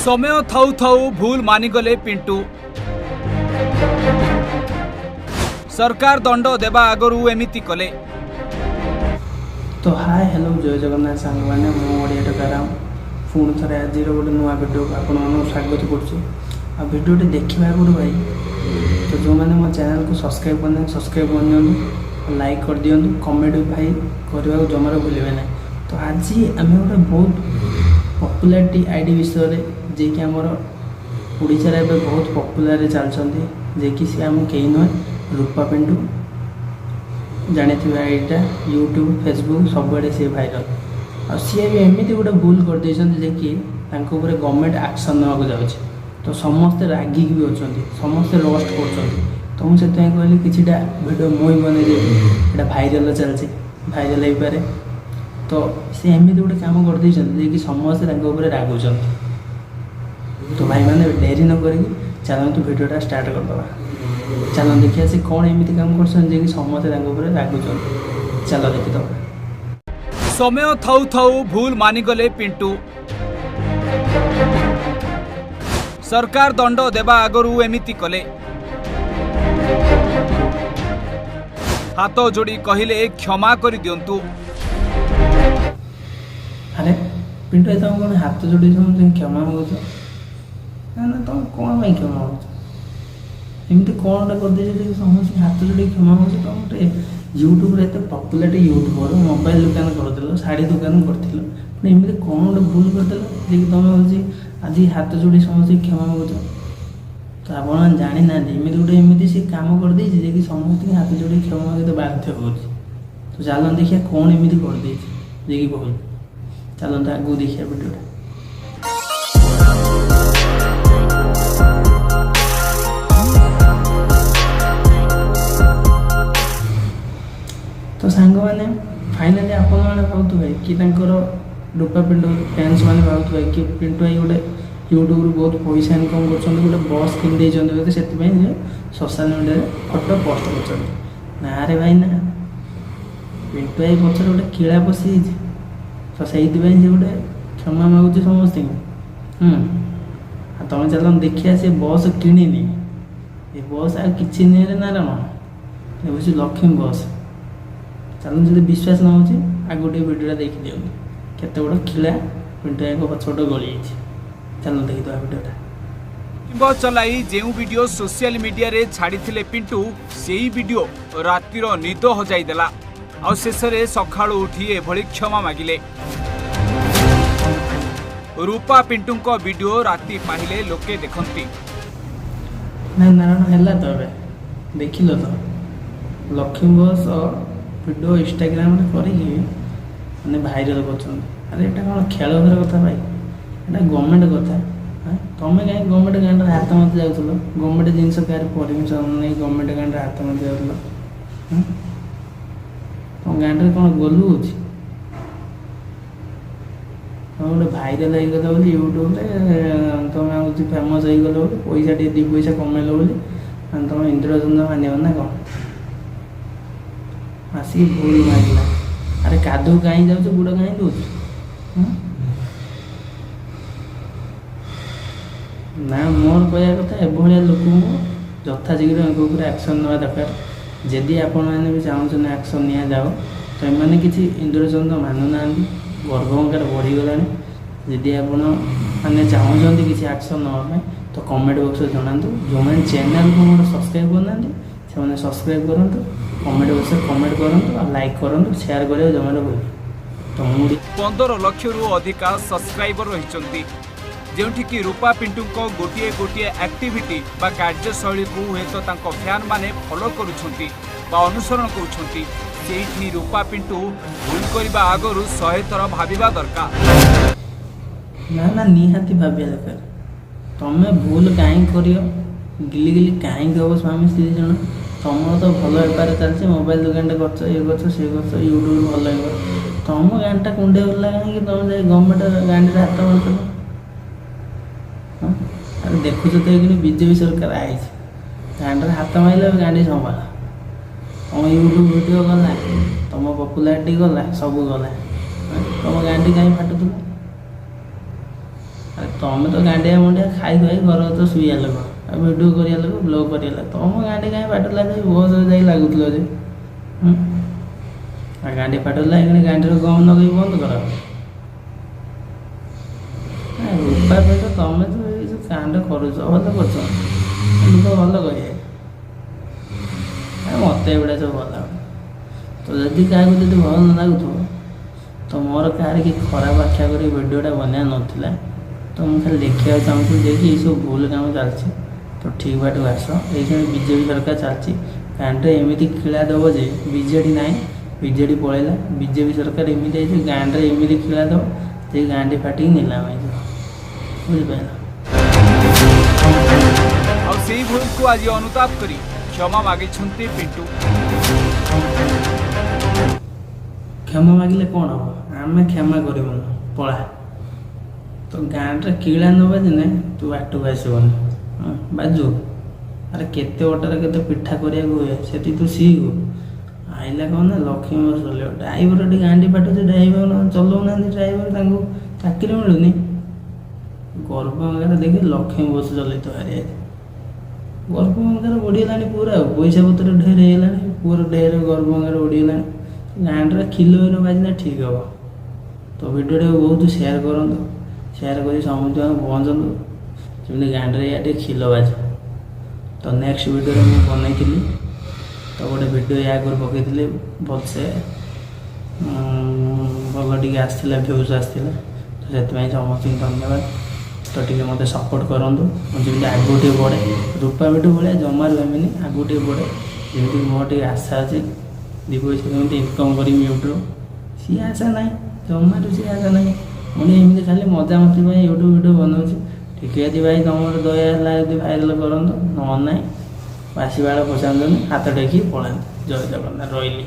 समय थाउ थाउ भूल मानिगले पिंटू। सरकार दंड देवा आगरू एमिति कले। तो हाय हेलो जय जगन्नाथ सांग मैंने मुझे टकाराम पुणी थे आज गोटे नुआ भिडियो आपण स्वागत करुँचे देखा आगुरी भाई तो जो मैंने मो चैनल को सब्सक्राइब करना सब्सक्राइब कर दिखाँ लाइक कर दिखाँ कमेंट भाई करने को जमार भूलें ना। तो आज आम गोटे बहुत पपुलारिटी आईडी विषय जे कि आमर ओडिशा रे बहुत पपुलार चलती जे कि सी आम कहीं नुहे रूपा पिंटू जानी थे आईडीटा यूट्यूब फेसबुक सब सी भाइराल आ सी भी एमती गोटे भूल कर जे कि गवर्नमेंट एक्शन नाक जाऊँ तो समस्ते रागिक भी अच्छा समस्ते रोस्ट कर तो मुझे कहली कि भिडियो मुई बनईदेवी भाइराल चलती भाइराल हो पारे तो सी एमती गोटे कम कर कि समस्ते रागुच तो भाई मैंने डेरी न करी चलतु भिडियोटा स्टार्ट करदे चलो देखिए से कौन एमती काम कर समस्ते रागुच चलो देखीद। समय थाउ थाउ भूल मानिगले पिंटू। सरकार दंड देवा आगरू एमिति कले। हाथ जोड़ी कहले क्षमा कर दियंतु। अरे पिंटू तुम कौन हाथ जोड़ी तुम क्षमा मांगुच ना तुम कौन भाई क्षमा मांगुच एमती कौन कर समस्त हाथ जोड़ी क्षमा मांगुच तुम गोटे यूट्यूब एत पपुलार यूट्यूबर मोबाइल दुकान कर शाढ़ी दुकान करमती कौन गोटे भूल करदेल जे तुम हूँ आज हाथ जोड़ी समस्त क्षमा मांगुच तो आप जानी ना एमती गोटे एमती सी कम कर कि समस्त हाथ जोड़ी क्षमा मांगे बाध्य हो तो चलो देखिए कौन एमती कर जे कि भूल चलते आगू देखिए वीडियो। तो सांग मैंने फाइनाली आपण मैंने भावुवे कि रूपा पिंटू फैंस मैंने भावुवे कि पिंटू भाई गोटे यूट्यूब बहुत पैसा इनकम कर गोटे बस किन से सोशल मीडिया फोटो पोस्ट कर ना रे भाई ना पिंटू भाई पचर गोटे किला पशि तो से गोटे क्षमा मागुच समस्त तुम चल देखिए से बस किणी ये बस आ कि नहीं ना रहा हूँ लक्ष्मी बस चलो जो विश्वास न हो आगे गोटे भिडियो देखी दिखाँ केत बड़ खिला पिंटू एक पछोट गली चलो देखी दे भिडियोटा। चलाई जो वीडियो सोशल मीडिया रे छाड़ी पिंटू से वीडियो रातिर निद हजाईदेला आ शेष में सका उठी एभली क्षमा मागिले। रूपा पिंटू वीडियो राति पाहिले लोके देखती ना नारायण है तो देख लो तो लक्ष्मी बस वीडियो इंस्टाग्राम कर भाइराल कर अरे ये कौन खेल कथा भाई ये गवर्नमेंट कथा तुम कहीं गवर्नमेंट गाँव हाथ मत जाऊल गवर्नमेंट जिनस क्या परमिशन नहीं गवर्नमेंट गाँव हाथ मत जाऊल तुम गाँव कौन गोलू हो गोटे भाइराल होगल यूट्यूब तुम हूँ फेमस होगल पैसा टे दी पैसा कमेल तुम इंद्रचंद्र मान ना कौन आसिक भूल मारिला अरे कादू कहीं जाऊँ गुड़ कहीं दूच ना मोर कह कथा एभलिया लोक यथा शीघ्र एक्शन ना दरकार जदि आपण मैंने भी चाहूँ एक्शन नि जाओ तो एम कि इंद्रचंद्र मानुना गर्भकार बढ़ीगला जदि आपने चाहते किसी एक्शन ना तो कमेंट बॉक्स में जनातु जो मैंने चैनल को मोर सब्सक्राइब करना से सब्सक्राइब करूँ कमेंट बॉक्स में कमेंट करूँ और लाइक करूँ शेयर करें जमार भूल तो 15 लाख रु अधिक सब्सक्राइबर रही जोठिकी रूपा पिंटू गोटे गोटे एक्टिविटी बा कार्यशैली को हे तो फैन माने फॉलो करुछंती बा अनुसरण करुछंती सेठी रूपा पिंटू भूल करबा आगरु 100 थर भाबिबा दरकार ना ना निहाती भाबिया दरकार तमे भूल काहे करियो गिली गिली काहे गबो स्वामी स्त्री जन तुम तो भल बेपार चलती मोबाइल दुकान कर यूट्यूब भल तुम गाँटा कुंडे गला कहीं तुम गवर्नमेंट गाँडी हाथ मारल अरे देखुच तो ये बीजेपी सरकार आई गाँडे हाथ मारे गाँडी संभाल तुम यूट्यूब वीडियो गला तुम पपुलारिटी गला सब गला तुम गाँडी कहीं फाटुला ତମେ ତ ଗାଣ୍ଡିଆ ମଣ୍ଡିଆ ଖାଇ ଖାଇ ଘର ତ ଶୋଇବା ଲୋକ ଆଉ ଭିଡ଼ିଓ କରିବା ଲୋକ ବ୍ଲଗ୍ କରିବା ଲୋକ ତମ ଗାଣ୍ଡି କାହିଁ ପାଠ ଲାଗି ବସ୍ ଯାଇ ଲାଗୁଥିଲ ଯେ ଆଉ ଗାଣ୍ଡି ପାଠ ଲାଗିକି ଗାଣ୍ଡିର ଗମ ଲଗେଇ ବନ୍ଦ କର। ରୂପା ପେଟ ତମେ ତ ଏଇ ଯେଉଁ କାଣ୍ଡ କରୁଛ ଭଲ କରୁଛ ଲୋକ ଭଲ କହିବେ ମୋତେ ଏଗୁଡ଼ା ସବୁ ଭଲ ଲାଗୁନି। ତ ଯଦି କାହାକୁ ଯଦି ଭଲ ନ ଲାଗୁଥିବ ତ ମୋର କାହାର କି ଖରାପ ଆଖ୍ୟା କରି ଭିଡ଼ିଓଟା ବନେଇବା ନଥିଲା। ତ ମୁଁ ଖାଲି ଦେଖିବାକୁ ଚାହୁଁଥିଲି ଯେ କି ଏଇସବୁ ଭୁଲ କାମ ଚାଲିଛି ତ ଠିକ୍ ବାଟକୁ ଆସ। ଏଇখানে ବିଜେପି ସରକାର ଚାଲିଛି ଗାଁରେ ଏମିତି କିଳା ଦେବ ଯେ ବିଜେଡ଼ି ନାହିଁ ବିଜେଡ଼ି ପଳେଇଲା ବିଜେପି ସରକାର ଏମିତି ହେଇଛି ଗାଁରେ ଏମିତି କିଳା ଦେବ ଯେ ଗାଁଟି ଫାଟିକି ନିଲାମ ହେଇଯିବ ବୁଝିପାରିଲ। ଆଉ ସେଇ ଭୁଲକୁ ଆଜି ଅନୁତାପ କରି କ୍ଷମା ମାଗିଛନ୍ତି ପିଣ୍ଟୁ। କ୍ଷମା ମାଗିଲେ କ'ଣ ହେବ ଆମେ କ୍ଷମା କରିବୁନି ପଳା। ତ ଗାଁରେ କିଳା ନ ବାଜିନେ ତୁ ବାଟକୁ ଆସିବନି ବାଜୁ। ଆରେ କେତେ ବଟାରେ କେତେ ପିଠା କରିବାକୁ ହୁଏ ସେଠି ତୁ ଶିଖୁ। ଆଇଲା କ'ଣ ନା ଲକ୍ଷ୍ମୀ ବସ୍ ଚଲେଇବ ଡ୍ରାଇଭର ଏଠି ଗାଣ୍ଡି ପାଠୁଛି ଡ୍ରାଇଭର ଚଲାଉନାହାନ୍ତି ଡ୍ରାଇଭର ତାଙ୍କୁ ଚାକିରି ମିଳୁନି। ଗର୍ଭଙ୍ଗାରେ ଦେଖି ଲକ୍ଷ୍ମୀ ବସ୍ ଚଲେଇତ ହାରିଯାଇଛି। ଗର୍ଭଙ୍ଗାରେ ବଢ଼ିଗଲାଣି ପୁରା ଆଉ ପଇସା ପତ୍ର ଢେର ହେଇଗଲାଣି ପୁଅର ଢେର ଗର୍ଭଙ୍ଗାରେ ବଢ଼ିଗଲାଣି। ଗାଁରେ ଖିଲୋ ନ ବାଜିଲେ ଠିକ୍ ହେବ। ତ ଭିଡ଼ିଓଟାକୁ ବହୁତ ସେୟାର କରନ୍ତୁ ସେୟାର କରି ସମସ୍ତଙ୍କୁ ପହଞ୍ଚନ୍ତୁ ଯେମିତି ଗାଁରେ ଏଇଆ ଟିକେ ଖିଲୋ ବାଜେ। ତ ନେକ୍ସଟ ଭିଡ଼ିଓରେ ମୁଁ ବନେଇଥିଲି ତ ଗୋଟେ ଭିଡ଼ିଓ ୟା କରି ପକାଇଥିଲି ଭଲସେ ଭଲ ଟିକେ ଆସିଥିଲା ଭ୍ୟୁଜ୍ ଆସିଥିଲା ତ ସେଥିପାଇଁ ସମସ୍ତଙ୍କୁ ଧନ୍ୟବାଦ। ତ ଟିକେ ମୋତେ ସପୋର୍ଟ କରନ୍ତୁ ମୁଁ ଯେମିତି ଆଗକୁ ଟିକେ ବଢ଼େ ରୂପା ଭିଡ଼ିଓ ଭଳିଆ ଜମାରୁ ହେମିନି ଆଗକୁ ଟିକେ ବଢ଼େ ଯେମିତି ମୋର ଟିକେ ଆଶା ଅଛି 2 ପଇସା କେମିତି ଇନକମ୍ କରିବି ୟୁଟ୍ୟୁବ୍ ସିଏ ଆଶା ନାହିଁ ଜମାରୁ ସିଏ ଆଶା ନାହିଁ। ମୁଁ ଏମିତି ଖାଲି ମଜାମସ୍ତି ପାଇଁ ୟୁଟ୍ୟୁବ୍ ଭିଡ଼ିଓ ବନାଉଛି। ଠିକ୍ ଅଛି ଭାଇ ତମର ଦୟା ହେଲା ଯଦି ଭାଇରାଲ୍ କରନ୍ତୁ ନହେଲେ ନାହିଁ ବାସି ବାଳ ପଚାନ୍ତୁନି ହାତ ଟେକି ପଳାନ୍ତୁ। ଜୟ ଜଗନ୍ନାଥ ରହିଲି।